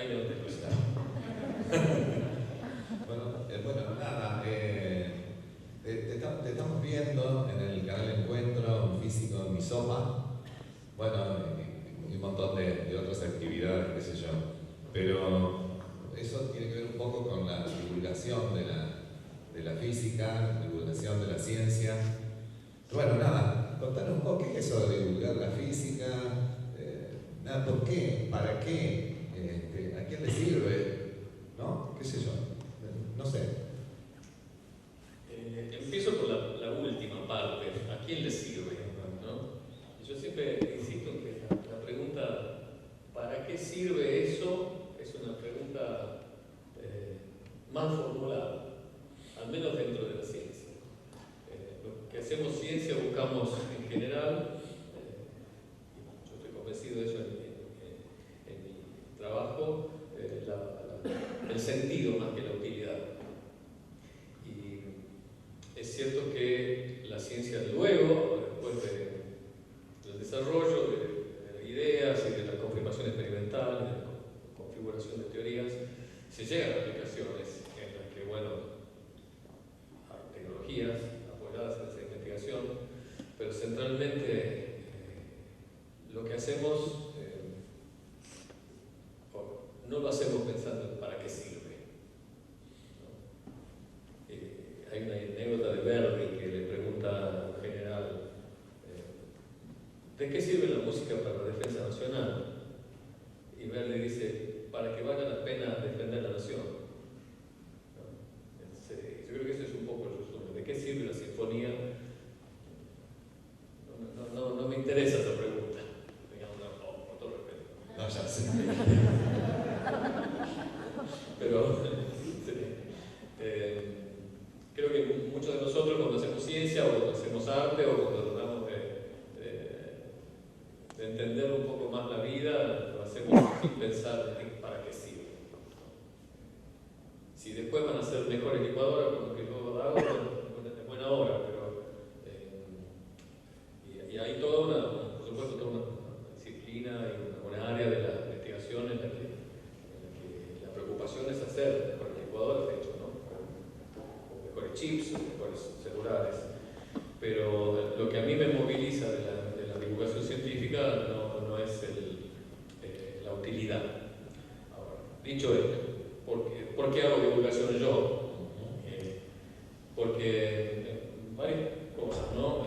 Ahí no te cuesta. Bueno, nada, te estamos viendo en el canal Encuentro Físico en Mi Sopa, bueno, y un montón de otras actividades, qué sé yo, pero eso tiene que ver un poco con la divulgación de la física, la divulgación de la ciencia. Bueno, nada, contanos un poco qué es eso de divulgar la física, nada, ¿por qué? ¿Para qué? ¿A quién le sirve? ¿No? ¿Qué sé yo? No sé. Empiezo por la última parte. ¿A quién le sirve? ¿No? Yo siempre insisto en que la pregunta ¿para qué sirve eso? Es una pregunta mal formulada, al menos dentro de la ciencia. Lo que hacemos ciencia buscamos en general, yo estoy convencido de eso en mi trabajo, el sentido más que la utilidad. Y es cierto que la ciencia luego, después del desarrollo de ideas y de la confirmación experimental, de la configuración de teorías, se llegan a aplicaciones en las que, bueno, hay tecnologías apoyadas en esa investigación, pero centralmente lo que hacemos no lo hacemos pensando en para qué sirve. Hay una anécdota de Verdi que le pregunta a un general ¿de qué sirve la música para la defensa nacional? Y Verdi dice, para que valga la pena defender la nación. Yo creo que ese es un poco el resumen. ¿De qué sirve la sinfonía? No me interesa esa pregunta. Con todo respeto. No, ya sé. Pero creo que muchos de nosotros cuando hacemos ciencia o cuando hacemos arte o cuando tratamos de entender un poco más la vida, lo hacemos sin pensar en para qué sirve. Si después van a ser mejores licuadoras con lo que yo hago, es buena obra, pero y hay toda por supuesto, toda una disciplina y una área de la investigación en la que la preocupación es hacer mejores licuadoras, de hecho, ¿no? Con mejores chips, mejores celulares. Pero lo que a mí me moviliza de la divulgación científica no es la utilidad. Ahora, dicho esto, ¿por qué hago divulgación yo? Porque varias cosas, ¿no?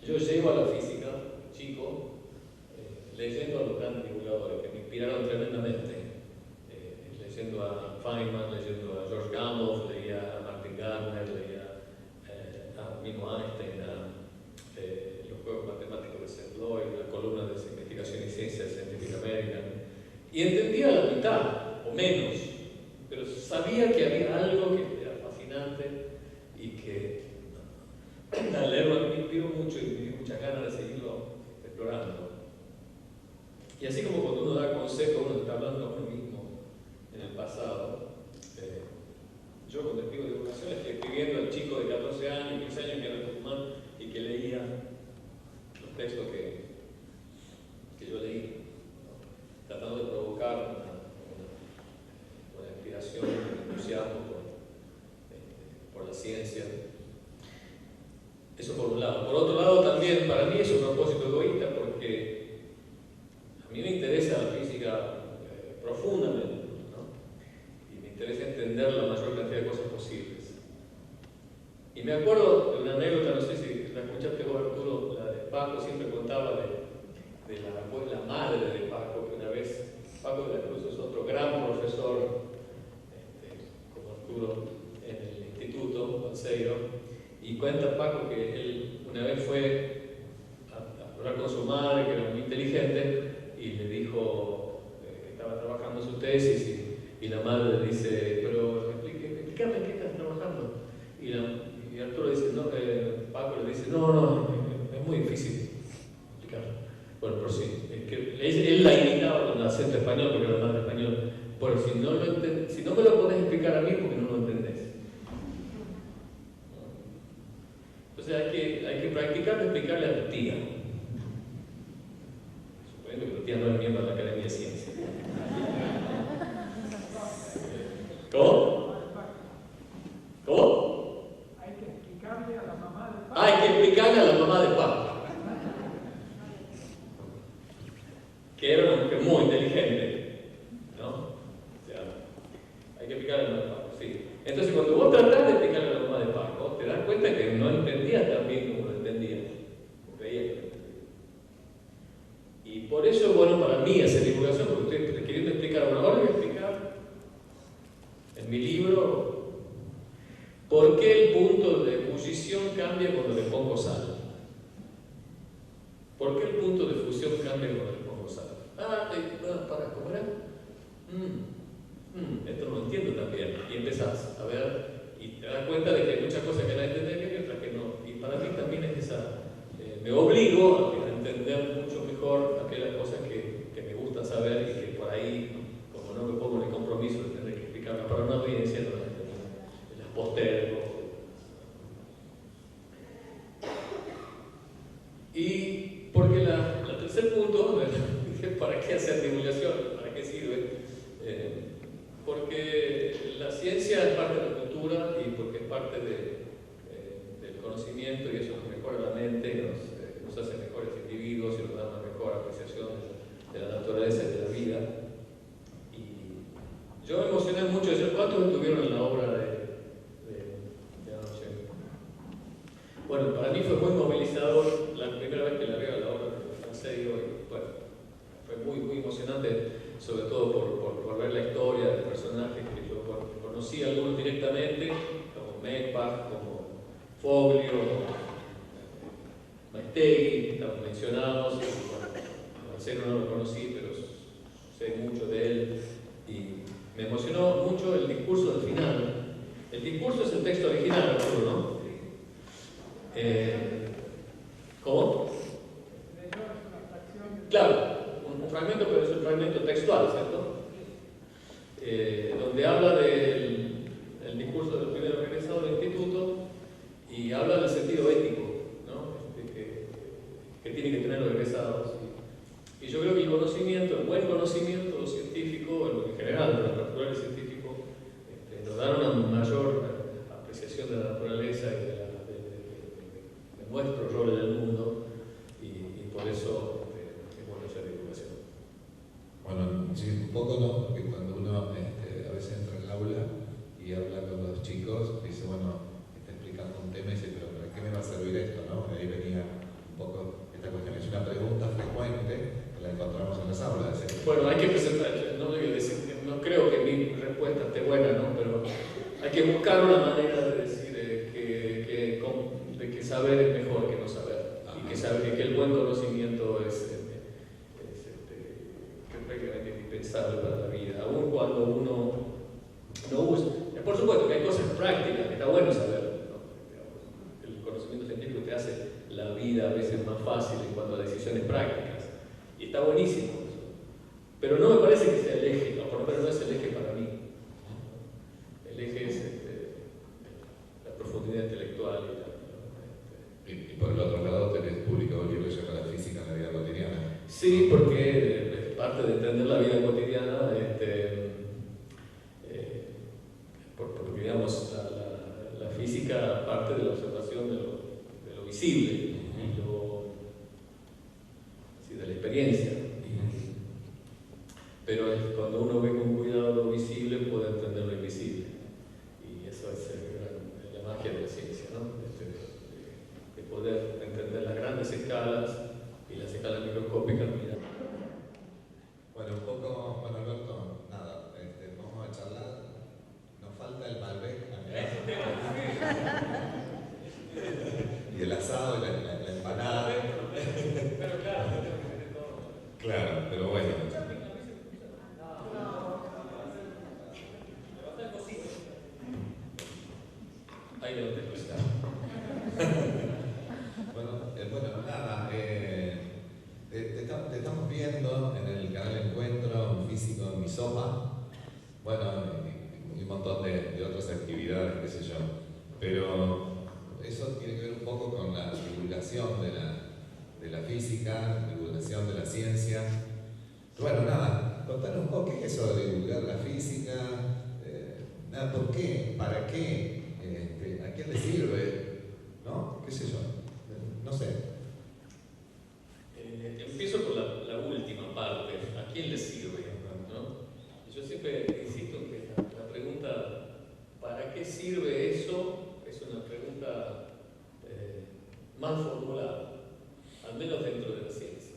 Yo llego a la física, chico, leyendo a los grandes divulgadores que me inspiraron tremendamente. Leyendo a Feynman, leyendo a George Gamow, leía a Martin Gardner, leía a Mino Einstein, los juegos matemáticos de Seth Lloyd, la columna de investigación y ciencia de Scientific American, y entendía la mitad o menos, pero sabía que había algo que era fascinante y que al leerlo me inspiró mucho y me dio muchas ganas de seguirlo explorando. Y así como cuando uno da consejos, uno está hablando a uno mismo en el pasado. Yo cuando escribo divulgación estoy escribiendo al chico de 14 años, 15 años que era Tucumán y que leía los textos que yo leí, ¿no? Tratando de provocar una inspiración, un entusiasmo por la ciencia. Eso por un lado. Por otro lado también para mí es un propósito egoísta porque a mí me interesa la física profundamente, ¿no? Y me interesa entender la mayor cantidad de cosas posibles. Y me acuerdo de una anécdota, no sé si la escuchaste vos, Arturo, la de Paco, siempre contaba de la madre de Paco, que una vez, Paco de la Cruz es otro gran profesor, como Arturo, en el Instituto Balseiro, y cuenta Paco que él una vez fue a hablar con su madre, que era muy inteligente, y le dijo que estaba trabajando su tesis y la madre le dice, pero explícame en qué estás trabajando. Y Arturo dice, no, Paco le dice, no, es muy difícil explicarlo. Bueno, pero sí, él la imitaba con acento español porque era madre español. Bueno, si no me lo podés explicar a mí, porque no lo entendés. Entonces hay que practicar de explicarle a tu tía. Suponiendo que tu tía no es miembro de la Academia de Ciencias. por eso, bueno, para mí hacer divulgación, porque estoy queriendo explicar, bueno, ahora voy a explicar en mi libro por qué el punto de ebullición cambia cuando le pongo sal. ¿Por qué el punto de fusión cambia cuando le pongo sal? ¿Cómo era? Esto no lo entiendo también. Y empezás a ver, y te das cuenta de que hay muchas cosas que no entendés y otras que no. Y para mí también es esa, me obligo a entender mucho mejor aquellas cosas que me gusta saber y que por ahí, como no me pongo en el compromiso de tener que explicarlas para una audiencia, no las postergo. Y porque el tercer punto, ¿para qué hacer divulgación? ¿Para qué sirve? Porque la ciencia es parte de la cultura y porque es parte del conocimiento y eso nos mejora la mente, nos hace mejores individuos y nos da una mejor apreciación de la naturaleza y de la vida. Y yo me emocioné mucho. ¿Cuántos estuvieron en la obra de anoche? Bueno, para mí fue muy movilizador la primera vez que la veo la obra en serio. Y, bueno, fue muy emocionante, sobre todo por ver la historia del personaje que yo conocí algunos directamente, como Meckbach, como Foglio, Maestegui, estaban mencionados. Marcelo no lo conocí, pero sé mucho de él. Y me emocionó mucho el discurso del final. El discurso es el texto original, ¿no? ¿Cómo? Claro, un fragmento, pero es un fragmento textual, ¿cierto? Donde habla del discurso del primer egresado del instituto y habla del sentido ético, ¿no? que tienen que tener los egresados. Y yo creo que el conocimiento, el buen conocimiento científico, en general, de los naturales científicos, nos da una mayor apreciación de la naturaleza y de nuestro rol en el mundo, y por eso es bueno hacer divulgación. Bueno, sí, un poco no, porque cuando uno a veces entra al aula y habla con los chicos, dice, bueno, está explicando un tema y dice, pero ¿para qué me va a servir esto? ¿No? Ahí venía un poco esta cuestión. Es una pregunta frecuente que la encontramos en las aulas. Bueno, hay que presentar, no creo que mi respuesta esté buena, ¿no? Pero hay que buscar una manera de decir que saber es mejor que no saber. Y que el buen conocimiento es prácticamente indispensable para la vida, aun cuando uno no usa. Por supuesto que hay cosas prácticas que está bueno saber, ¿no? El conocimiento científico te hace la vida a veces más fácil en cuanto a decisiones prácticas, y está buenísimo eso. Pero no me parece que sea el eje, por lo menos no es el eje para mí. El eje es la profundidad intelectual y por el otro lado tenés publicado el libro sobre la física en la vida cotidiana. Sí, porque parte de entender la vida cotidiana, porque digamos, la física parte de la observación de lo visible y de la experiencia. Pero cuando uno ve con cuidado lo visible, puede entender lo invisible. Y eso es la magia de la ciencia, ¿no? De poder entender las grandes escalas y las escalas microscópicas. Bueno, un poco, bueno, Alberto, nada, vamos a charlar. Nos falta el Malbec y el asado y la empanada. Pero claro, claro, pero bueno. Ahí lo tengo. Bueno, nada, te estamos viendo en el canal Encuentro, un físico en mi sopa, bueno, y un montón de otras actividades, qué sé yo, pero eso tiene que ver un poco con la divulgación de la física, divulgación de la ciencia. Bueno, nada, contanos un poco qué es eso de divulgar la física, ¿por qué? ¿Para qué? ¿A quién le sirve? ¿No? ¿Qué sé yo? No sé. Empiezo por la última parte. ¿A quién le sirve? ¿No? Yo siempre insisto que la pregunta ¿para qué sirve eso? Es una pregunta mal formulada, al menos dentro de la ciencia.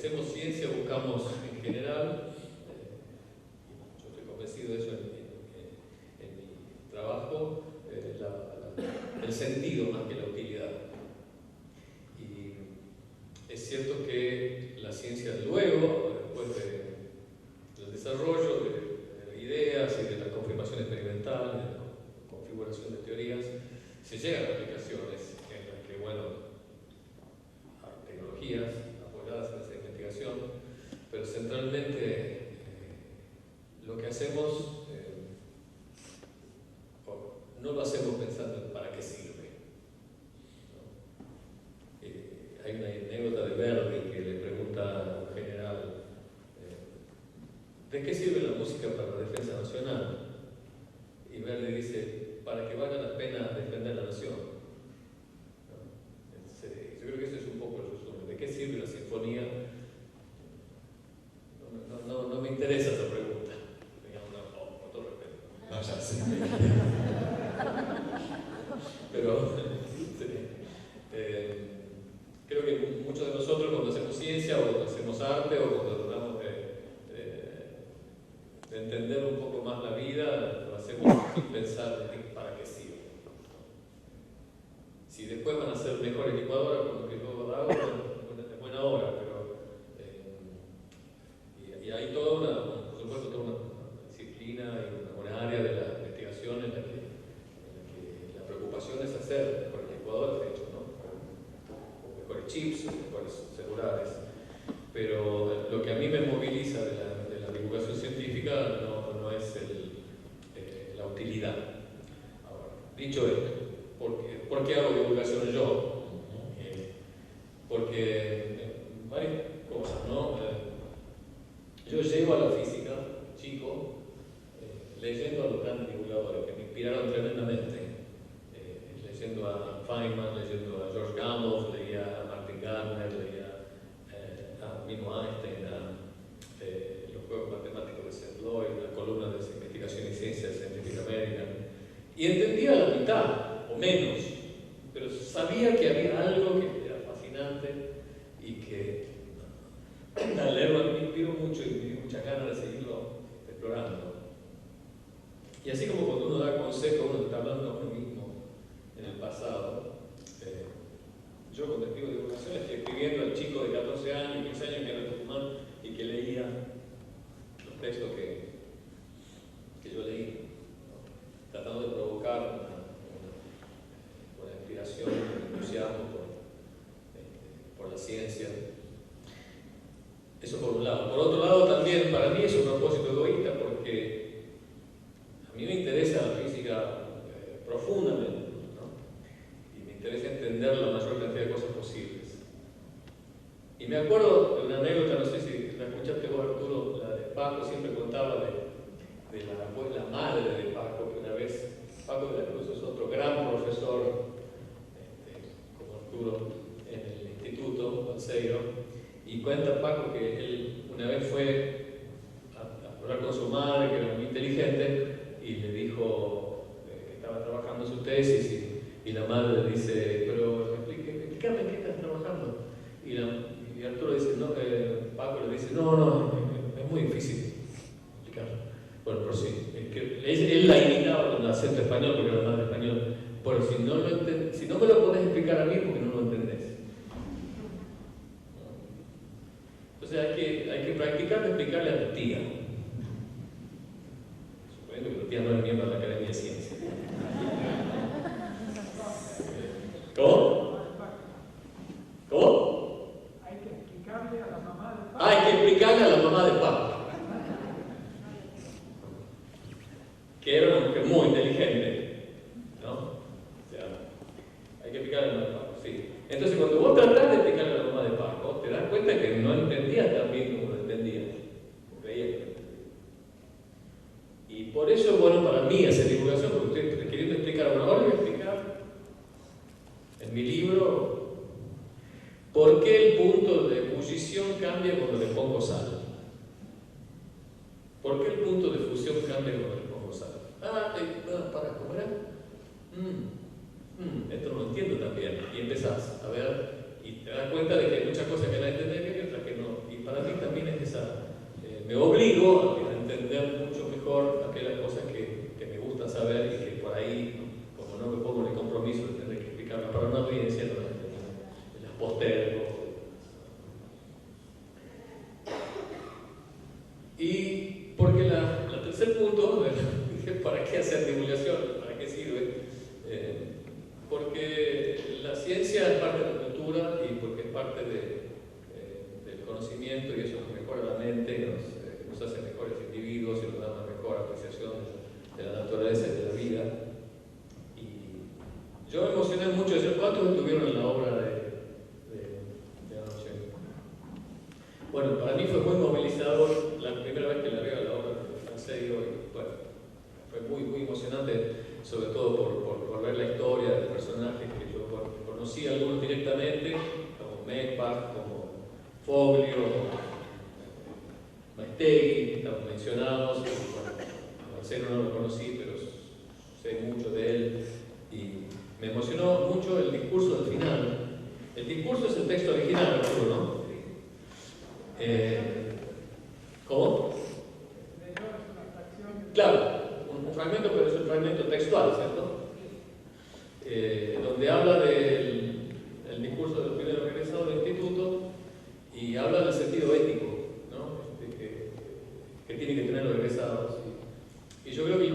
hacemos ciencia buscamos en general, yo estoy convencido de eso en mi trabajo, el sentido más que la utilidad. Y es cierto que la ciencia luego, después del desarrollo de ideas y de la confirmación experimental, de la configuración de teorías, se llegan a aplicaciones en las que, bueno, hay tecnologías apoyadas en esa investigación, pero centralmente lo que hacemos no lo hacemos pensando en para qué sirve, ¿no? Hay una anécdota de Verdi que le pregunta a un general ¿de qué sirve la música para la defensa nacional? Y Verdi dice, para que valga la pena defender la nación. ¿No? Yo creo que ese es un poco el resumen. ¿De qué sirve la sinfonía? No me interesa esa pregunta. Con todo respeto. No, ya sé. Pero creo que muchos de nosotros cuando hacemos ciencia o cuando hacemos arte o cuando tratamos de entender un poco más la vida, lo hacemos sin pensar para qué sirve. Si después van a ser mejores licuadoras con lo que yo hago, es buena hora, pero y hay toda por supuesto, toda una disciplina y una área de la investigación en la que la preocupación es hacer mejores licuadoras, de hecho, ¿no? O mejores chips, o mejores celulares. Pero lo que a mí me moviliza de la divulgación científica no es la utilidad. Ahora, dicho esto, ¿por qué hago divulgación yo? Porque varias cosas, ¿no? Yo llego a la física, chico, leyendo a los grandes divulgadores que me inspiraron tremendamente. Leyendo a Feynman, leyendo a George Gamow, leía a Martin Gardner, leía a mismo Einstein, los juegos matemáticos de Seth Lloyd, la columna de investigación y ciencia de Scientific American, y entendía la mitad o menos, pero sabía que había algo que era fascinante y que al leerlo me inspiró mucho y me dio muchas ganas de seguirlo explorando. Y así como cuando uno da consejo, uno está hablando a uno mismo en el pasado. Yo cuando escribo divulgación estoy escribiendo al chico de 14 años, 15 años que era de Tucumán y que leía los textos que yo leí, ¿no? Tratando de provocar una inspiración, un entusiasmo por la ciencia. Eso por un lado. Por otro lado también para mí es un propósito egoísta porque a mí me interesa la física profundamente, me interesa entender la mayor cantidad de cosas posibles. Y me acuerdo de una anécdota, no sé si la escuchaste vos, Arturo, la de Paco, siempre contaba de la madre de Paco, que una vez, Paco de la Cruz es otro gran profesor, como Arturo, en el Instituto Balseiro, y cuenta Paco que él una vez fue a hablar con su madre, que era muy inteligente, y le dijo que estaba trabajando su tesis y la madre le dice, pero explícame en qué estás trabajando. Y Arturo dice, no, Paco le dice, no, es muy difícil explicar. Bueno, pero sí, él la imitaba con acento español, porque era madre español. Pero si no me lo podés explicar a mí, porque no lo entendés. Entonces hay que practicar de explicarle a tu tía. Suponiendo que tu tía no es miembro de la Academia de Ciencias. ¿Cómo? Hay que explicarle a la mamá de Paco. Hay que explicarle a la mamá de Paco, que era una mujer muy inteligente, ¿no? O sea, hay que explicarle a la mamá de Paco, sí. Entonces, cuando vos tratás de explicarle a la mamá de Paco, te das cuenta que no entendías tan bien como lo entendías, o creías que lo entendías. Y por eso es bueno para mí hacer divulgación, porque estoy queriendo explicar, bueno, ahora voy a explicar en mi libro por qué el punto de ebullición cambia cuando le pongo sal. ¿Por qué el punto de fusión cambia cuando le pongo sal? Para comer. Esto no lo entiendo también. Y empezás a ver, y te das cuenta de que hay muchas cosas que la entendés y otras que no. Y postergo. Y porque el tercer punto, ¿para qué hacer divulgación? ¿Para qué sirve? Porque la ciencia es parte de la cultura y porque es parte del conocimiento y eso nos mejora la mente, nos hace mejores individuos y nos da una mejor apreciación de la naturaleza y de la vida. Y yo me emocioné mucho. ¿Cuántos estuvieron en la obra de anoche? Bueno, para mí fue muy movilizador la primera vez que la veo a la obra de Franceyo y bueno, fue muy emocionante, sobre todo por ver la historia de personajes que yo conocí algunos directamente, como Meckbach, como Foglio, Maestegui, que estaban mencionados, y bueno, a Marcelo no lo conocí, pero sé mucho de él, y me emocionó mucho el discurso del final. El discurso es el texto original, ¿no? ¿Cómo? Claro, un fragmento, pero es un fragmento textual, ¿cierto? Donde habla del discurso del primer egresado del instituto y habla del sentido ético, ¿no? que tienen que tener los egresados. Y yo creo que el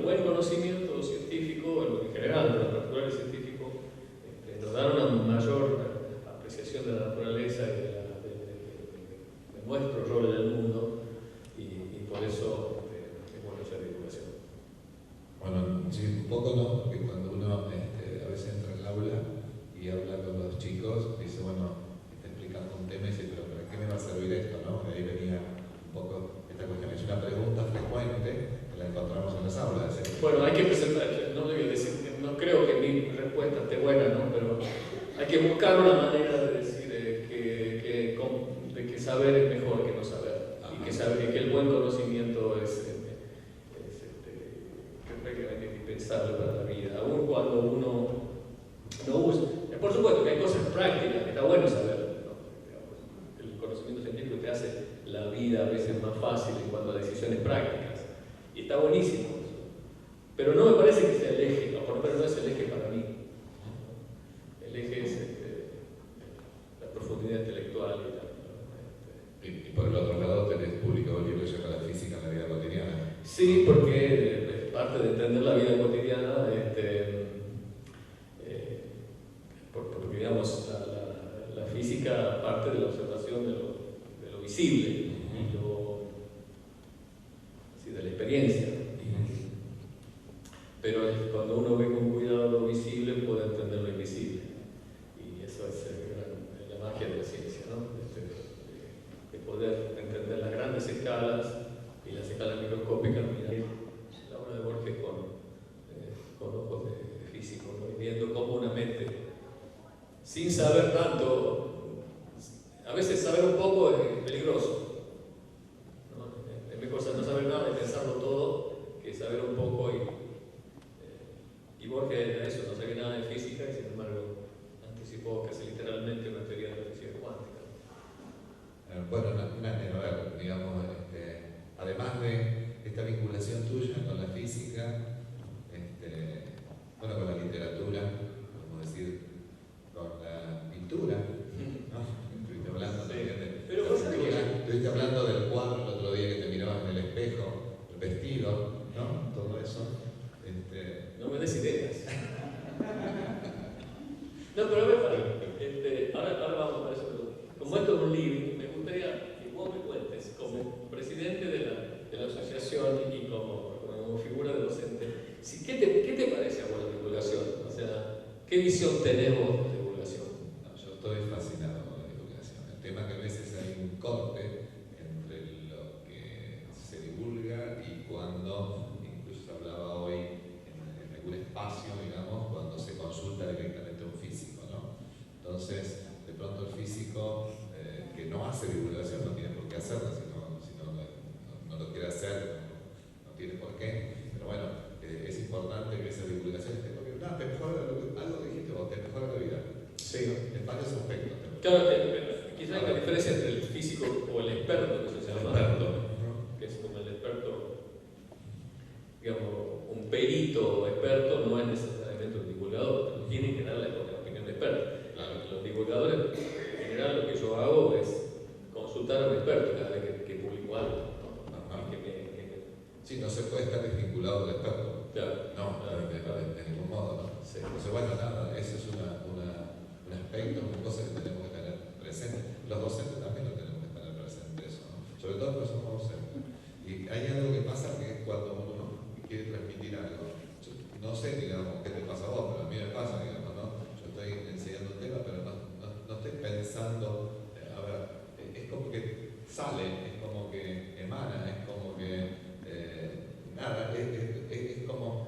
buen conocimiento científico, en general, pero en particular el científico, nos da una mayor apreciación de la naturaleza y de nuestro rol en el mundo, y por eso es bueno hacer divulgación. Bueno, sí, un poco no, porque cuando uno a veces entra al aula y habla con los chicos, dice, bueno, está explicando un tema y dice, pero ¿para qué me va a servir esto? ¿No? De ahí venía un poco esta cuestión. Es una pregunta frecuente que la encontramos en las aulas. Bueno, hay que presentar, no creo que mi respuesta esté buena, ¿no? Pero hay que buscar una manera de decir que saber es mejor que no saber. Y que el buen conocimiento es prácticamente indispensable para la vida, aun cuando uno no usa. Por supuesto que hay cosas prácticas que está bueno saber, ¿no? El conocimiento científico te hace la vida a veces más fácil en cuanto a decisiones prácticas, y está buenísimo eso. Pero no me parece que sea el eje, o por lo menos no es el eje para mí. El eje es la profundidad intelectual y por el otro lado tenés publicado el libro que se llama La física en la vida cotidiana. Sí, porque es parte de entender la vida cotidiana, porque digamos, la física parte de la observación de lo visible y de la experiencia. Pero cuando uno ve con cuidado lo visible, puede entender lo invisible. Y eso es la magia de la ciencia, ¿no? De poder entender las grandes escalas y las escalas microscópicas, mirar la obra de Borges con ojos de físico, ¿no? Y viendo cómo una mente, sin saber tanto, a veces saber un poco es peligroso, ¿no? Es mejor no saber nada y pensarlo todo que saber un poco, y Borges era eso, no sabía nada de física y sin embargo anticipó casi literalmente una teoría de la física cuántica. Bueno, a ver, digamos, además de esta vinculación tuya con la física, bueno, con la literatura, podemos decir, con la pintura, ¿no? Estuviste hablando también de la pintura, estuviste hablando del cuadro el otro día que te mirabas en el espejo, el vestido, ¿no? Todo eso. No me des ideas. No, pero a ver, ahora vamos para eso. Como esto es un libro, me gustaría que vos me cuentes, como presidente de la asociación y como figura de docente, ¿qué te parece a vos la divulgación? O sea, ¿qué visión tenés vos de divulgación? No, yo estoy fascinado con la divulgación. El tema es que a veces hay un corte entre lo que se divulga y cuando, incluso hablaba hoy en algún espacio, digamos, cuando se consulta directamente a un físico, ¿no? Entonces, de pronto el físico que no hace divulgación no tiene por qué hacerla, si no lo quiere hacer, no tiene por qué. Pero bueno, es importante que esa divulgación esté, porque te mejora algo que dijiste vos, te mejora la vida. Sí. En varios aspectos. Claro, quizás hay una diferencia entre el físico o el experto, que se llama, que es como el experto, digamos, un perito experto no es necesariamente un divulgador, tiene que dar la opinión de experto. Claro. Los divulgadores, en general lo que yo hago es consultar a un experto cada vez que publico algo, ¿no? Sí, no se puede estar desvinculado del experto. Claro, No, de ningún modo, ¿no? Sí. Entonces, bueno, nada, eso es un aspecto, una cosa que tenemos que tener presente. Los docentes también lo tenemos que tener presente, eso, ¿no? Sobre todo los somos docentes. Y hay algo que pasa que es cuando uno quiere transmitir algo. Yo no sé, digamos, qué te pasa a vos, pero a mí me pasa, digamos, ¿no? Yo estoy enseñando un tema, pero no estoy pensando, a ver, es como que sale, es como que emana, es como que nada, es como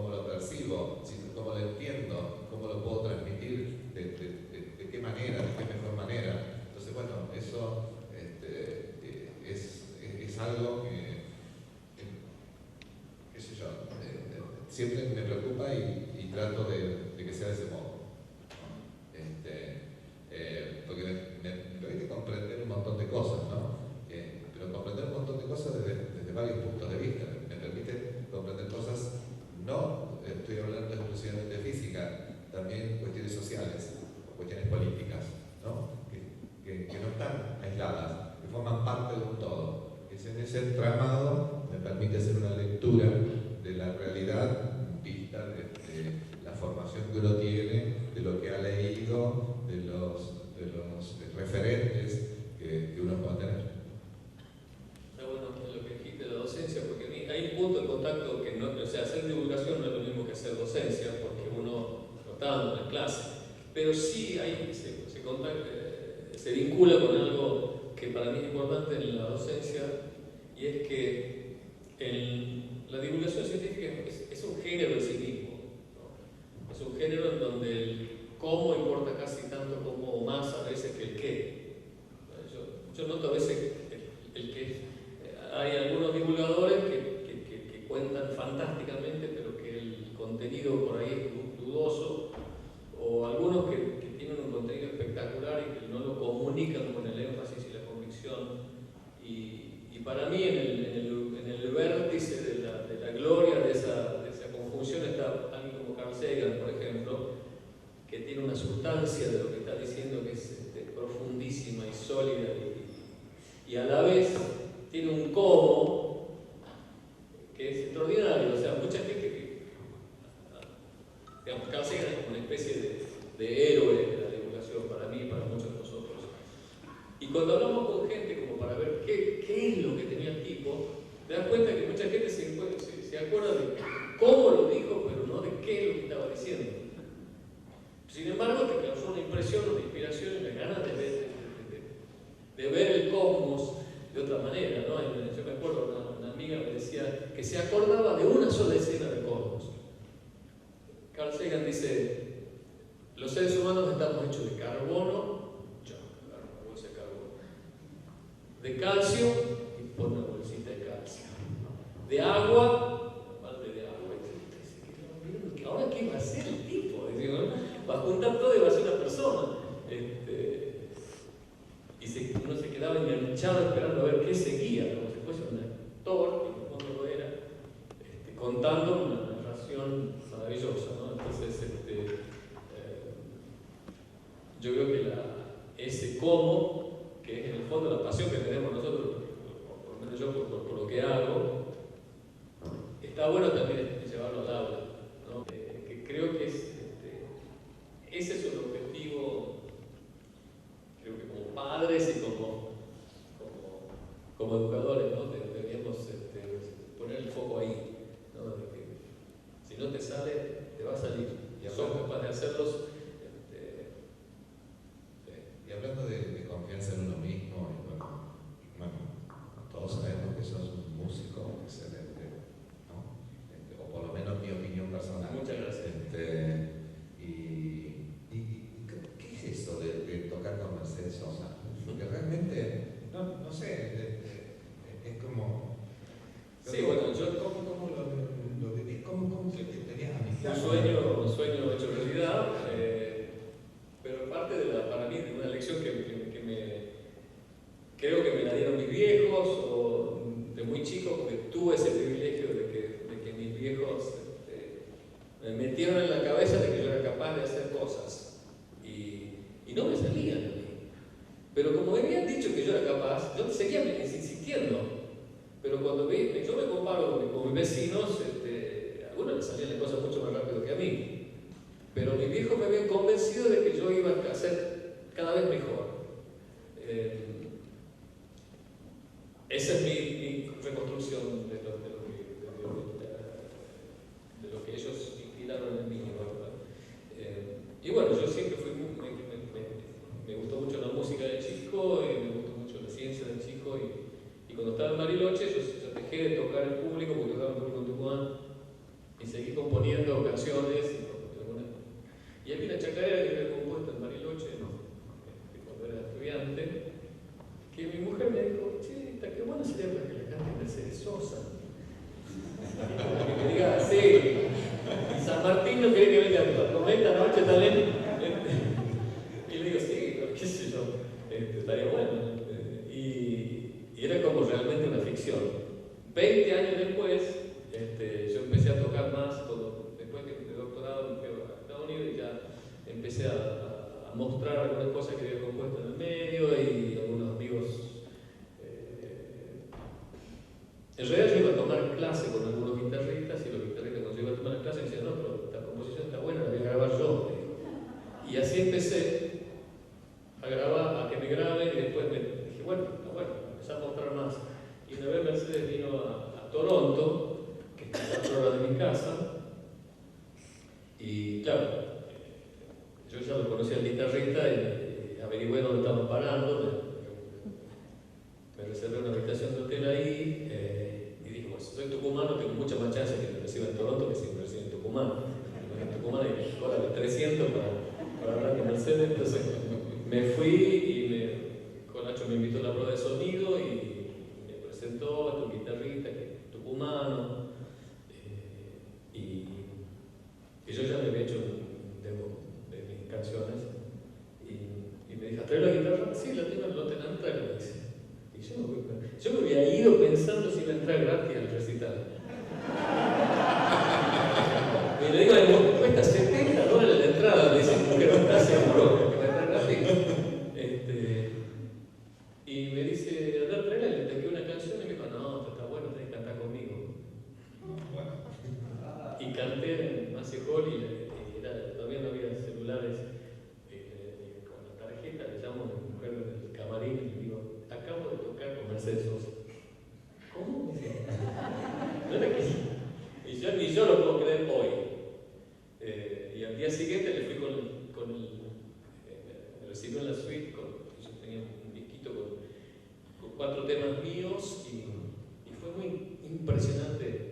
lo percibo, cómo lo entiendo, cómo lo puedo transmitir, de qué manera, de qué mejor manera. Entonces, bueno, eso es algo qué sé yo, siempre me preocupa y trato de que sea de ese modo. Porque me permite comprender un montón de cosas, ¿no? Pero comprender un montón de cosas desde varios puntos de vista. Me permite comprender cosas, no estoy hablando exclusivamente de física, también cuestiones sociales, cuestiones políticas, ¿no? Que no están aisladas, que forman parte de un todo. En ese entramado me permite hacer una lectura de la realidad vista de la formación que uno tiene, de lo que ha leído, de los referentes que uno pueda tener. Está bueno lo que dijiste de la docencia, porque hay un punto de contacto que no, o sea, hacer divulgación no es lo mismo que hacer docencia, porque uno no está dando una clase, pero sí se vincula con algo que para mí es importante en la docencia, y es que la divulgación científica es un género en sí mismo, ¿no? Es un género en donde el cómo importa casi tanto como o más a veces que el qué. Yo noto a veces el que hay algunos divulgadores que cuentan fantásticamente, pero que el contenido por ahí es dudoso, o algunos que tienen un contenido espectacular y que no lo comunican con el énfasis y la convicción. Y para mí en el vértice de la gloria de esa conjunción está alguien como Carl Sagan, por ejemplo, que tiene una sustancia de lo que está diciendo que es profundísima y sólida, y a la vez tiene un cómo que es extraordinario. O sea, mucha gente digamos, Carl Sagan es como una especie de héroe de la divulgación para mí y para muchos de nosotros. Y cuando hablamos con gente como para ver qué es lo que tenía el tipo, te das cuenta que mucha gente se acuerda de cómo lo dijo, pero no de qué es lo que estaba diciendo. Sin embargo, te causó una impresión, una inspiración y una ganas de ver el cosmos de otra manera, ¿no? Yo me acuerdo, una amiga me decía que se acordaba de una sola escena del cosmos. Carl Sagan dice: los seres humanos estamos hechos de carbono, de calcio, y pone una bolsita de calcio, de agua, balde de agua, y ahora qué va a hacer el tipo, digo, ¿no? Va a juntar todo y va a ser una persona. Y uno se quedaba enganchado esperando a ver qué seguía, como si fuese un actor, que en el fondo lo era, contando una narración maravillosa, ¿no? Entonces, yo creo que ese cómo, que es en el fondo la pasión que tenemos nosotros, por lo menos yo por lo que hago, está bueno también llevarlo al aula, ¿no? Que creo que ese es el objetivo, creo que como padres y como educadores, ¿no? Deberíamos poner el foco ahí, ¿no? De que si no te sale, te va a salir. Y sos capaz de hacerlos. Y hablando de confianza en uno mismo, bueno, todos sabemos que sos un músico excelente, ¿no? O por lo menos mi opinión personal. Muchas gracias. ¿Qué es eso de tocar con Mercedes Sosa? Porque realmente, no sé, es como... Sí, bueno, yo... ¿Cómo lo vivís? ¿Cómo que tenías amistad? Un sueño hecho realidad, pero parte para mí de una lección creo que me la dieron mis viejos, o de muy chico, porque tuve ese privilegio de que mis viejos me metieron en la cabeza de que yo era capaz de hacer cosas. Y no no me salían a mí. Pero como me habían dicho que yo era capaz, yo seguía insistiendo. Pero cuando yo me comparo con mis vecinos, a algunos les salían las cosas mucho más rápido que a mí. Pero mis viejos me habían convencido de que yo iba a ser cada vez mejor. Esa es mi reconstrucción de lo que ellos inspiraron en mí, ¿verdad? Y bueno, yo siempre me gustó mucho la música de chico, me gustó mucho la ciencia de chico, y cuando estaba en Bariloche yo dejé de tocar en público porque tocaba en público en Tucumán y seguí componiendo canciones. Y había una chacarera que había compuesto en Bariloche, cuando era estudiante, que mi mujer me dijo, che, qué bueno sería para que la cante Mercedes Sosa. Que me diga, sí, y San Martín no quiere que venga a comer esta noche también. Y le digo, sí, qué sé yo, estaría bueno. Y era como realmente una ficción. 20 años después, yo empecé a tocar más, después de doctorado me fui a Estados Unidos y ya empecé a mostrar algunas cosas que había compuesto en el medio y algunos amigos. En realidad yo iba a tomar clase con algunos guitarristas y los guitarristas cuando yo iba a tomar clase me decían, no, pero esta composición está buena, la voy a grabar yo. Y así empecé a grabar, a que me graben y después me dije, bueno, empecé a mostrar más. Y una vez Mercedes vino a Toronto, que está a 4 horas de mi casa, y claro, yo ya lo conocía al guitarrista y averigüé dónde estaban parando, me reservé una habitación de hotel ahí, y dije, bueno, si soy tucumano tengo mucha más chance que me reciba en Toronto que si me reciben en Tucumán. En Tucumán hay cola de 300 para hablar con Mercedes, entonces me fui y Colacho me invitó a la prueba de sonido y me presentó a tu guitarrista que es tucumano, y yo ya me había hecho un demo de mis canciones y me dijo, ¿trae la guitarra? Sí, la tengo en el hotel, tráela, dice. Y yo me había ido pensando si iba a entrar gratis al recital. Y le digo, cuesta $70 la entrada, me dice, ¿por qué no estás seguro que va a entrar gratis? Y me dice, andá, tráela, le toqué una canción y me dijo, no, está bueno, tenés que cantar conmigo. Y canté en Massey Hall y todavía no había celulares. Con la tarjeta le llamo a mi mujer del camarín y le digo, acabo de tocar con Mercedes Sosa. ¿Cómo? No era que y yo ni yo lo puedo creer hoy. Y al día siguiente le fui me recibió en la suite, yo tenía un disquito con 4 temas míos y fue muy impresionante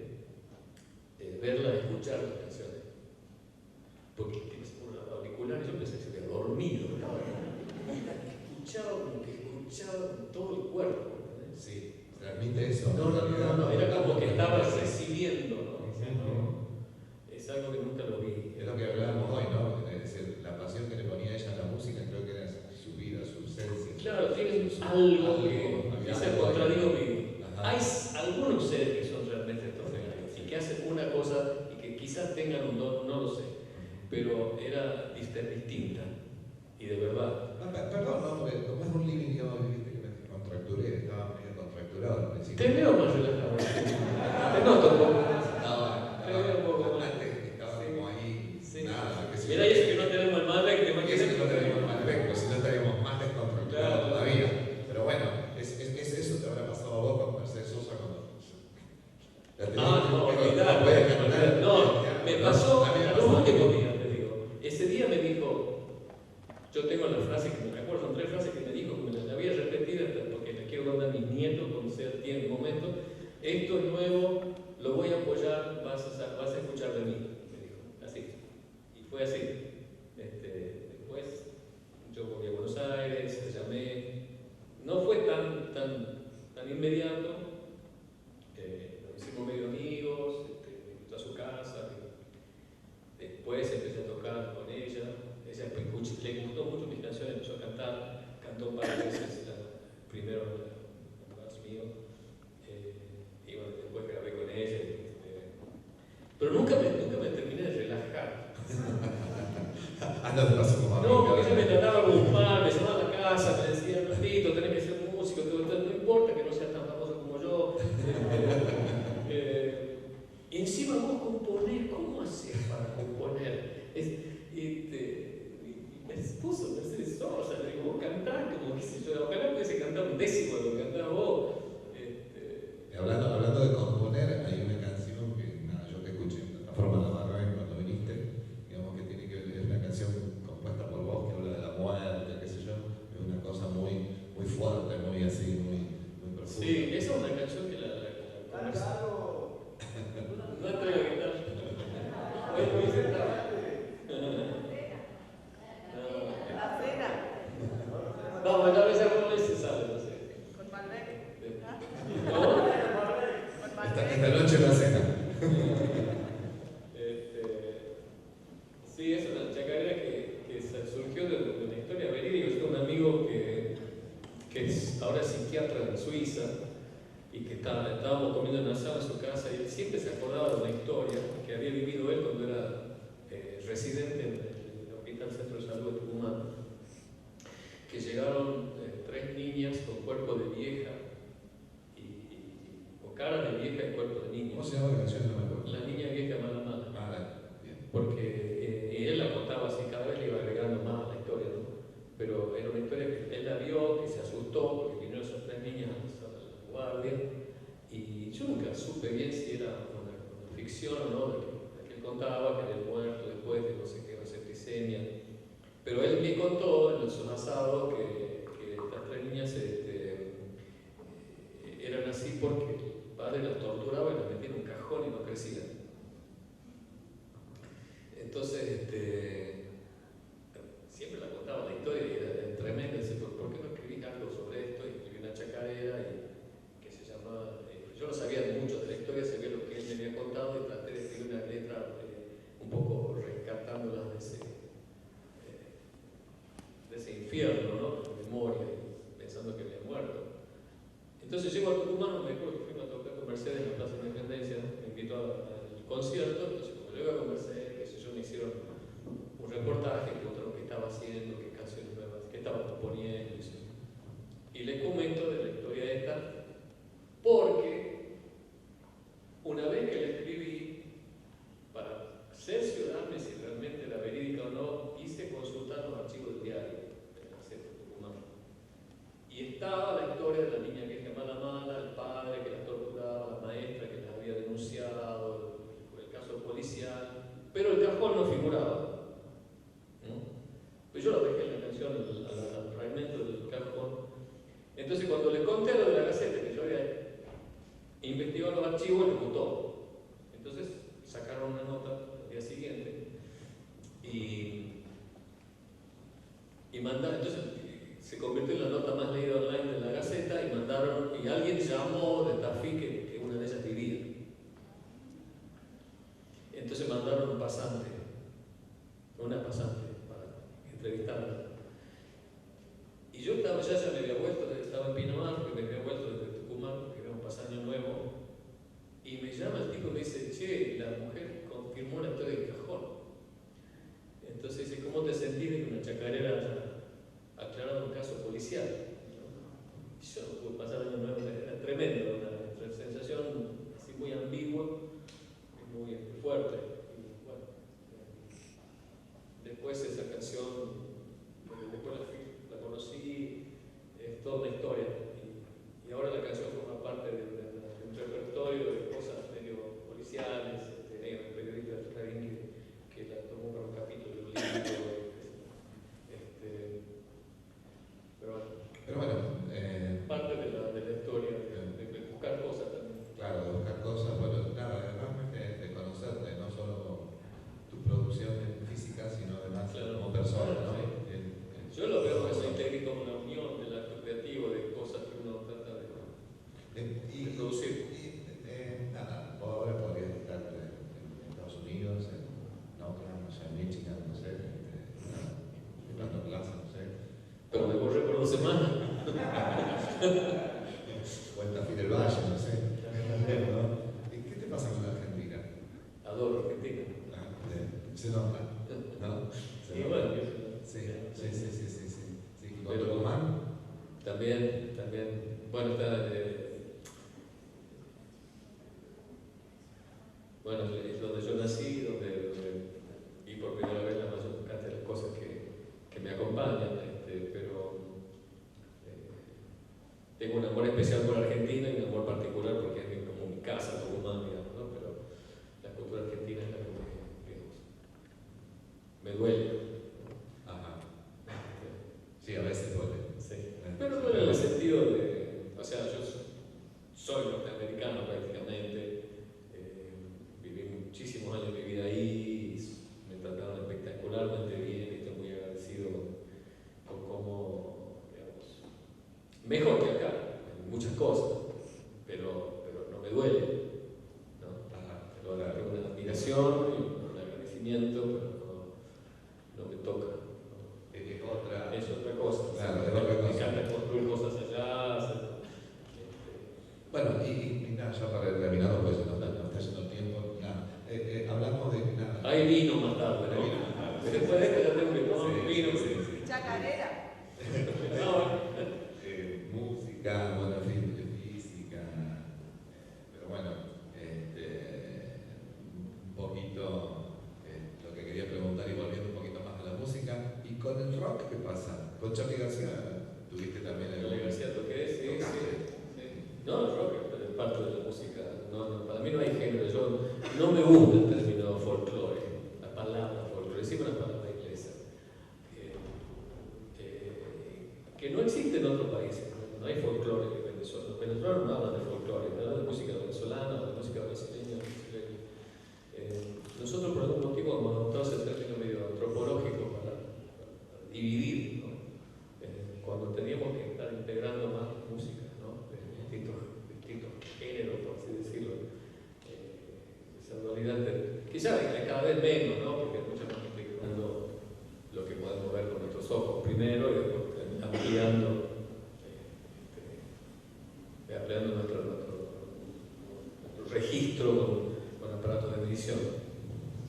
verla, escuchar las canciones. Porque tienes un auricular y yo pensé que se había dormido. Escuchaba con todo el cuerpo. Sí, transmite eso. No, era como que estaba recibiendo, ¿no? Es algo que nunca lo vi. Es lo que hablábamos hoy, ¿no? Es decir, la pasión que le ponía ella a la música, creo que era su vida, su esencia. Claro, tienen algo que es el contrario vivo. Hay algunos seres que son realmente extraordinarios y que hacen una cosa y que quizás tengan un don, no lo sé, pero era distinta y de verdad. Perdón, no, porque como es un living, digamos, viste que me contracturé, estaba medio contracturado al principio. Te veo más relajado. Te noto un poco más. Te veo un poco más. Antes estaba como ahí, nada. Mira, y eso que no tenemos el Malbec, Eso que no tenemos el Malbec, pero si no estaríamos más descontracturados todavía. Pero bueno, es eso te habrá pasado a vos con Mercedes Sosa cuando... No, olvidar. No, me pasó los últimos días, te digo. Ese día me dijo, yo tengo la frase que me acuerdo, son 3 frases que me dijo, que me las había repetido porque las quiero mandar a mis nietos cuando sea tiene momento. Esto es nuevo, lo voy a apoyar, vas a escuchar de mí, me dijo, así. Y fue así. Después yo volví a Buenos Aires, le llamé, no fue tan inmediato, nos hicimos medio amigos, me invitó a su casa, después empecé a tocar con ella le gustó mucho mis canciones, empezó a cantar, cantó varias veces, primero en vals mío, y bueno, después grabé con ella, pero nunca me terminé de relajar. Anda de paso como No, porque ella me trataba como un padre. Vamos, a veces por veces sale, no sé. Con Malbec. ¿Cómo? Con Malbec. Esta noche la cena. Sí, es una chacarera que surgió de una historia verídica. Yo tengo un amigo que ahora es psiquiatra en Suiza y que estábamos comiendo en asado en su casa y él siempre se acordaba de una historia que había vivido él cuando era residente en el Hospital Centro de Salud de Tucumán, que llegaron 3 niñas con cuerpo de vieja o cara de vieja y cuerpo de niña. ¿Cómo se llama la canción? No me acuerdo. La niña vieja mala mala. Bien. Porque él la contaba así, cada vez le iba agregando más a la historia, ¿no? Pero era una historia que él la vio, que se asustó, porque vinieron esas 3 niñas a la guardia, y yo nunca supe bien si era una ficción o no, de que él contaba que había muerto después de no sé qué, una septicemia. Pero él me contó en el asado que estas 3 niñas eran así porque el padre las torturaba y las metía en un cajón y no crecían. Entonces, siempre la contaba la historia y era tremenda. Decía, ¿por qué no escribís algo sobre esto? Y escribí una chacarera que se llamaba. Yo no sabía mucho de la historia, sabía lo que él me había contado y traté de escribir una letra un poco rescatándolas de ese infierno, ¿no? De memoria, pensando que había muerto. Entonces llego a Tucumán, me acuerdo que fuimos a tocar con Mercedes en la Plaza de la Independencia, me invitó al concierto, entonces como llego con Mercedes, qué sé yo, me hicieron un reportaje, que otro que estaba haciendo, qué canciones nuevas, qué estaba componiendo, y le comento de la historia esta, porque una vez que la escribí, para cerciorarme si realmente era verídica o no, hice consultar los archivos del diario de la Gaceta de Tucumán. Y estaba la historia de la niña vieja mala mala, el padre que las torturaba, la maestra que las había denunciado, el caso policial, pero el cajón no figuraba. Pues yo lo dejé en la canción, al fragmento del cajón. Entonces cuando le conté lo de la Gaceta, que yo había investigado los archivos, le gustó. Entonces sacaron una nota al día siguiente y mandaron, entonces se convirtió en la nota más leída online de la Gaceta y mandaron, y alguien llamó de Tafí que una de ellas vivía. Entonces mandaron una pasante para entrevistarla. Y yo ya me había vuelto, estaba en Pinamar, porque me había vuelto desde Tucumán, porque íbamos a pasar año nuevo, y me llama el tipo y me dice, che, la mujer confirmó la historia del cajón. Entonces dice, ¿cómo te sentís de que una chacarera haya aclarado un caso policial? Y yo no pude pasar año nuevo, era tremendo, una sensación así muy ambigua, muy fuerte. Y bueno, después esa canción, después la conocí, es toda una historia. Y ahora la canción forma parte de un repertorio de cosas medio policiales. Hay un periodista de Clarín que la tomó para un capítulo de un libro. Pero bueno, parte de la historia, de buscar cosas también. claro, de buscar cosas, bueno, nada, realmente de conocerte, no solo tu producción física, sino además como persona, ¿no? Yo lo veo eso integri como una unión del acto creativo, de cosas que uno trata de producir. Nada, vos ahora podrías estar en Estados Unidos, en Oakland, no sé, en Michigan, no sé, en Planta Plaza, no sé. Pero me borré por 2 semanas. O en Tafí del Valle, no sé. ¿No? ¿Qué te pasa con la Argentina? Adoro Argentina. Se nota, ¿no? Y bueno, sí. ¿Y con Tucumán? También. Bueno, está. Bueno, es donde yo nací, donde vi por primera vez la mayor cantidad de las cosas que me acompañan, pero tengo un amor especial por Argentina y un amor particular porque es como mi casa, Tucumán, digamos, ¿no? Pero la cultura argentina es la que me duele. Ajá. Sí, a veces duele. Sí. Pero duele en el sentido de, o sea, yo soy norteamericano prácticamente, viví muchísimos años de mi vida ahí, me trataron espectacularmente bien y estoy muy agradecido con cómo, digamos, mejor que acá, en muchas cosas, pero no me duele, ¿no? Tengo una admiración y un agradecimiento, pero no me toca. Es otra cosa. Claro, es otra cosa. Me encanta construir cosas allá. Bueno, y nada, ya para terminar, pues no está yendo el tiempo, nada. Hablamos de nada. Hay vino más tarde, ¿no? Después de esto ya tengo que tomar vino. Chacarera. Música, bueno, en fin, física, pero bueno, un poquito lo que quería preguntar y volviendo un poquito más a la música. ¿Y con el rock qué pasa? Con Charly García tuviste también el Charly García toqué, sí. No, el rock es parte de la música. No, para mí no hay género. Yo no me gusta el término folclore, la palabra folclore, siempre una palabra inglesa. Que no existe en otros países. No hay folclore en Venezuela. Los venezolanos no hablan de folclore, hablan de música venezolana o de música brasileña. Nosotros por algún motivo hemos adoptado ese término medio antropológico para dividir, ¿no? Cuando teníamos que estar integrando más música, ¿no? De distintos géneros, por así decirlo. Esa dualidad quizá hay cada vez menos, ¿no? Porque hay mucha más gente que viendo lo que podemos ver con nuestros ojos primero y después ampliando nuestro registro con aparatos de medición.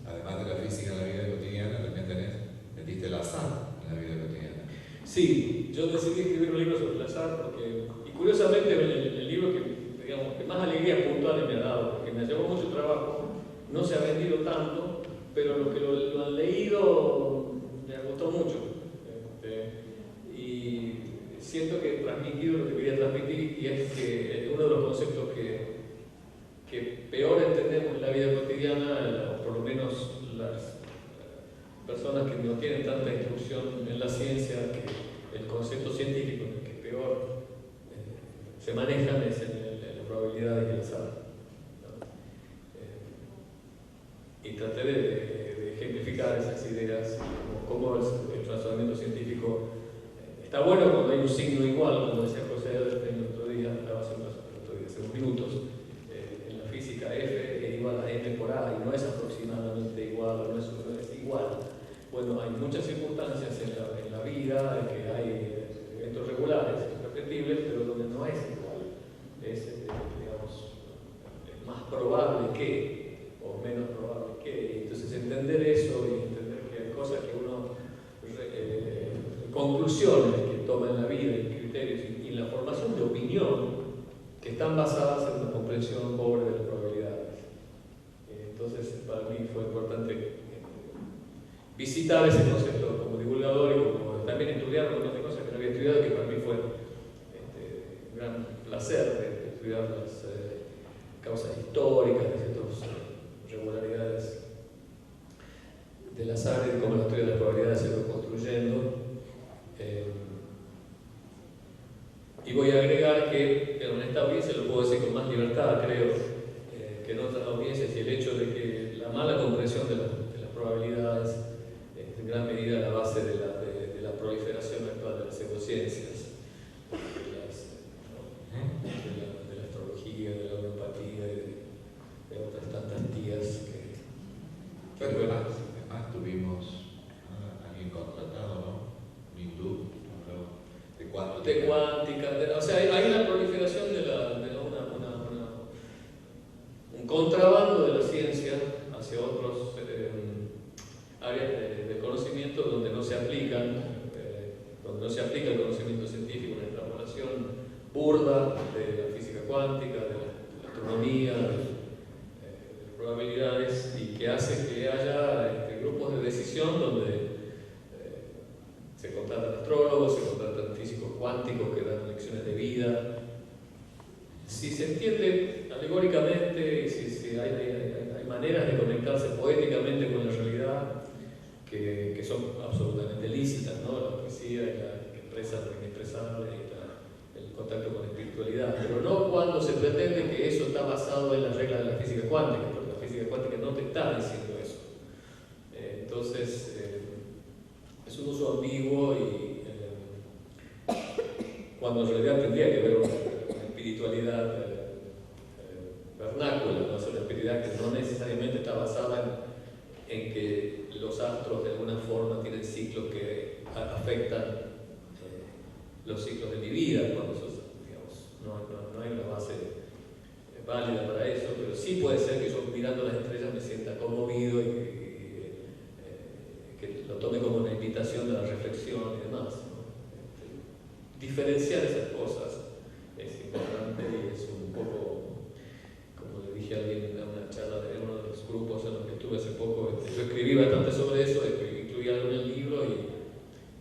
Además de la física en la vida cotidiana, también metiste el azar en la vida cotidiana. Sí, yo decidí escribir un libro sobre el azar porque, y curiosamente el libro que más alegría puntual me ha dado, porque me llevó mucho trabajo, no se ha vendido tanto, pero los que lo han leído me gustó mucho. Y siento que he transmitido lo que quería transmitir, y es que uno de los conceptos que peor entendemos en la vida cotidiana, o por lo menos las personas que no tienen tanta instrucción en la ciencia, que el concepto científico en el que peor se manejan es en la probabilidad y el azar, ¿no? Y traté de ejemplificar esas ideas, como el razonamiento científico está bueno cuando hay un signo igual, como decía José el otro día, hace unos minutos. En la física F es igual a M por A y no es aproximadamente igual, no es igual. Bueno, hay muchas circunstancias en la vida en que hay eventos regulares, repetibles, pero donde no es igual. Es, digamos, es más probable que, o menos probable que. Entonces entender eso y entender que hay cosas que uno, conclusiones que toma en la vida y criterios y la formación de opinión que están basadas en una comprensión pobre de las probabilidades. Entonces, para mí fue importante visitar ese concepto como divulgador y como también estudiar un montón de cosas que no había estudiado, que para mí fue un gran placer de estudiar las causas históricas de ciertas regularidades del azar y cómo la teoría de las probabilidades se va construyendo. Y voy a agregar que en esta audiencia, lo puedo decir con más libertad, creo, que en otras audiencias, y el hecho de que la mala comprensión de las probabilidades es en gran medida la base de la proliferación actual de las pseudociencias, de la astrología, de la homeopatía y de otras tantas tías que... Pero además tuvimos a alguien contratado, ¿no? Un hindú, de cuántica. O sea, hay una proliferación de un contrabando de la ciencia hacia otros áreas de conocimiento donde no se aplica el conocimiento científico, una extrapolación burda de la física cuántica, de la astronomía, de probabilidades, y que hace que haya grupos de decisión donde se contratan astrólogos, se contratan físicos cuánticos que dan lecciones de vida. Si se entiende alegóricamente y si hay maneras de conectarse poéticamente con la realidad que son absolutamente lícitas, ¿no? La poesía y la que expresa lo inexpresable y el contacto con la espiritualidad, pero no cuando se pretende que eso está basado en las reglas de la física cuántica, porque la física cuántica no te está diciendo eso. Entonces, es un uso ambiguo y cuando en realidad tendría que haber una espiritualidad vernácula, ¿no? O sea, una espiritualidad que no necesariamente está basada en que los astros de alguna forma tienen ciclos que afectan los ciclos de mi vida, cuando no hay una base válida para eso, pero sí puede ser que yo mirando las estrellas me sienta conmovido y que lo tome como una invitación de la reflexión y demás, ¿no? Diferenciar esas cosas es importante y es un poco, como le dije a alguien en una charla de uno de los grupos en los que estuve hace poco, yo escribí bastante sobre eso, incluí algo en el libro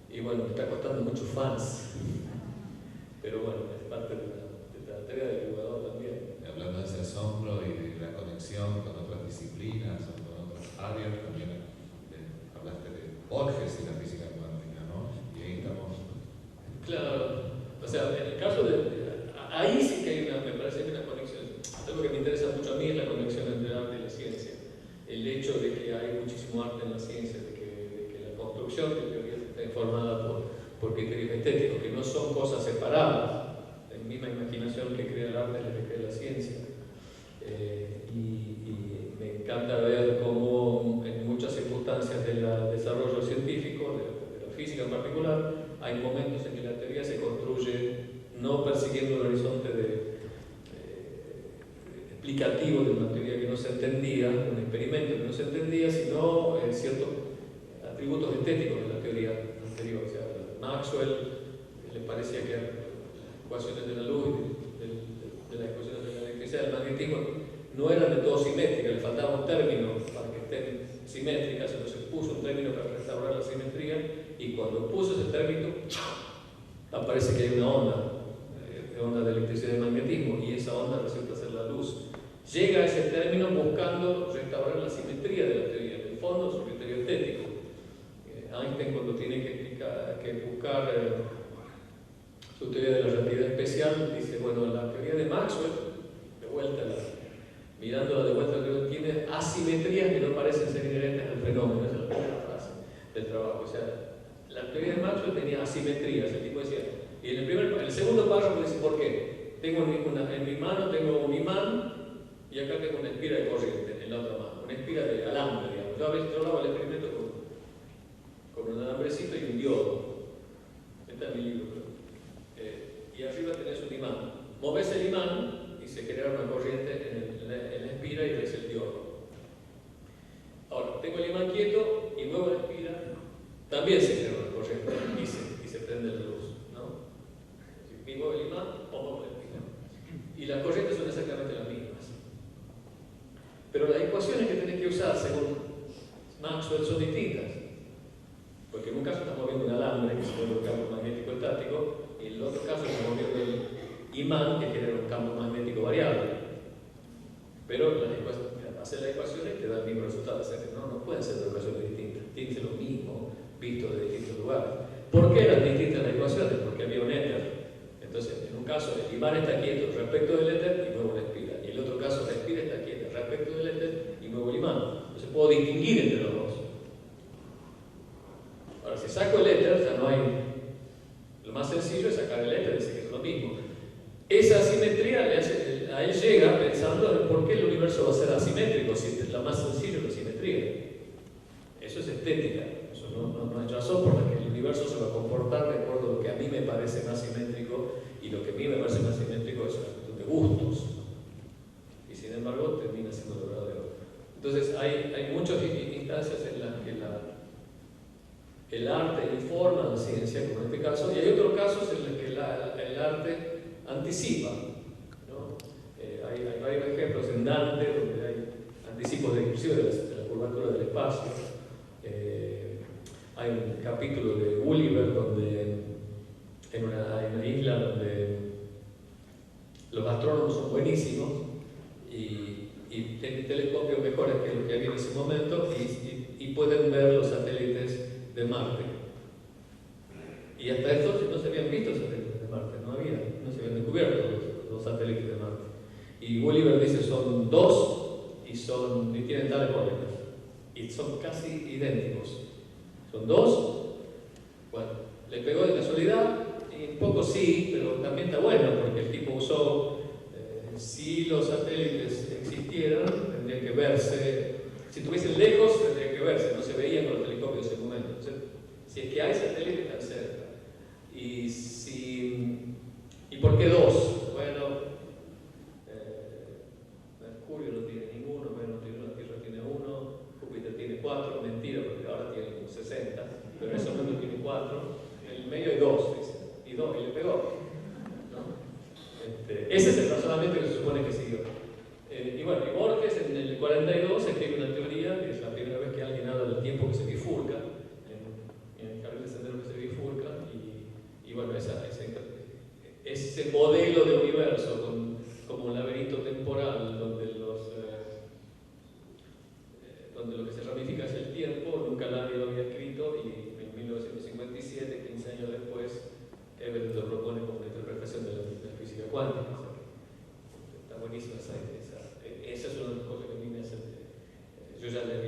y bueno, me está costando muchos fans, pero bueno, es parte de la tarea del jugador también. Hablando de ese asombro y de la conexión con otras disciplinas o con otras áreas, también hablaste de Borges y la física cuántica, ¿no? Y ahí estamos. Claro, o sea, en el caso ahí sí que hay me parece que hay una conexión. Algo que me interesa mucho a mí es la conexión entre el arte y la ciencia. El hecho de que hay muchísimo arte en la ciencia, de que la construcción de teorías está informada por criterios estéticos, que no son cosas separadas. La misma imaginación que crea el arte es la que crea la ciencia. Y me encanta ver cómo en muchas circunstancias del desarrollo científico, de la física en particular, hay momentos en que la teoría se construye no persiguiendo un horizonte explicativo de una teoría que no se entendía, un experimento que no se entendía, sino ciertos atributos estéticos de la teoría anterior. O sea, a Maxwell le parecía que las ecuaciones de la luz de las ecuaciones de la electricidad del magnetismo no eran de todo simétricas, le faltaba un término para que estén simétricas, entonces puso un término para restaurar la simetría y cuando puso ese término aparece que hay una onda de electricidad y magnetismo y esa onda resulta ser la luz. Llega a ese término buscando restaurar la simetría de la teoría, en el fondo es un criterio estético. Einstein cuando tiene que buscar su teoría de la relatividad especial dice, bueno, la teoría de Maxwell, de vuelta mirándola de vuelta, tiene asimetrías que no parecen ser inherentes al fenómeno. Esa es la primera frase del trabajo. O sea, la teoría de Maxwell tenía asimetrías, el tipo decía. Y en el segundo párrafo dice, ¿por qué? En mi mano tengo un imán y acá tengo una espira de corriente en la otra mano, una espira de alambre, digamos. Yo hago el experimento con un alambrecito y un diodo. Este es mi libro. Y arriba tenés un imán. Moves el imán y se genera una corriente en la espira y ves el diodo. Ahora, tengo el imán quieto y muevo la espira, también se genera una corriente y se prende la luz, ¿no? Si muevo el imán o muevo la espira. Y las corrientes son exactamente las mismas. Pero las ecuaciones que tenés que usar según Maxwell son distintas. Porque en un caso estamos moviendo un alambre, que se mueve un campo magnético estático, y en el otro caso estamos moviendo el imán, que genera un campo magnético variable. Pero hacer las ecuaciones te da el mismo resultado. O sea que no pueden ser dos ecuaciones distintas. Tienen que ser lo mismo, visto de distintos lugares. ¿Por qué eran distintas las ecuaciones? Porque había un éter. Entonces, en un caso, el imán está quieto respecto del éter y muevo la espira. Y en el otro caso, la espira está quieta respecto del éter y muevo el imán. Entonces, puedo distinguir entre los dos. Ahora, si saco el éter, ya no hay. Lo más sencillo es sacar el éter y decir que es lo mismo. Esa asimetría a él llega pensando en por qué el universo va a ser asimétrico, si es la más sencilla la simetría. Eso es estética. Eso no hay razón por la que el universo se va a comportar de acuerdo a lo que a mí me parece más simétrico, y lo que a mí me parece más simétrico es una cuestión de gustos. Y sin embargo, termina siendo lo verdadero. Entonces, hay muchas instancias en las que el arte informa la ciencia, como en este caso, y hay otros casos en los que el arte anticipa, ¿no? Hay varios ejemplos en Dante donde hay anticipos inclusive de la curvatura del espacio. Hay un capítulo de Gulliver donde hay una isla donde los astrónomos son buenísimos y tienen telescopios mejores que los que había en ese momento y pueden ver los satélites de Marte. Y hasta entonces no se habían visto satélites de Marte, no se habían descubierto los satélites de Marte. Y Gulliver dice son dos y tienen tales órbitas. Y son casi idénticos. Son dos, bueno, le pegó de casualidad y un poco sí, pero también está bueno, porque el tipo usó, si los satélites existieran, tendrían que verse, si estuviesen lejos, tendrían que verse, no se veían con los telescopios en ese momento. Entonces, si es que hay satélites, están cerca. ¿Y por qué dos? Bueno, Mercurio no tiene ninguno, Venus tiene uno, Tierra tiene uno, Júpiter tiene 4, mentira, porque ahora tiene como 60, pero en ese momento tiene 4, en el medio hay 2, dice, y le pegó. ¿No? Ese es el razonamiento que se supone que siguió. Y bueno, y Borges en el 42 escribe una teoría, que es la primera vez que alguien habla del tiempo que se bifurca, en el carril de sendero que se bifurca, y bueno, ese modelo de universo como un laberinto temporal donde donde lo que se ramifica es el tiempo, nunca nadie lo había escrito, y en 1957, 15 años después, Everett lo propone como una interpretación de la física cuántica. Está buenísima esa es una de las cosas que a mí me hace. Yo ya le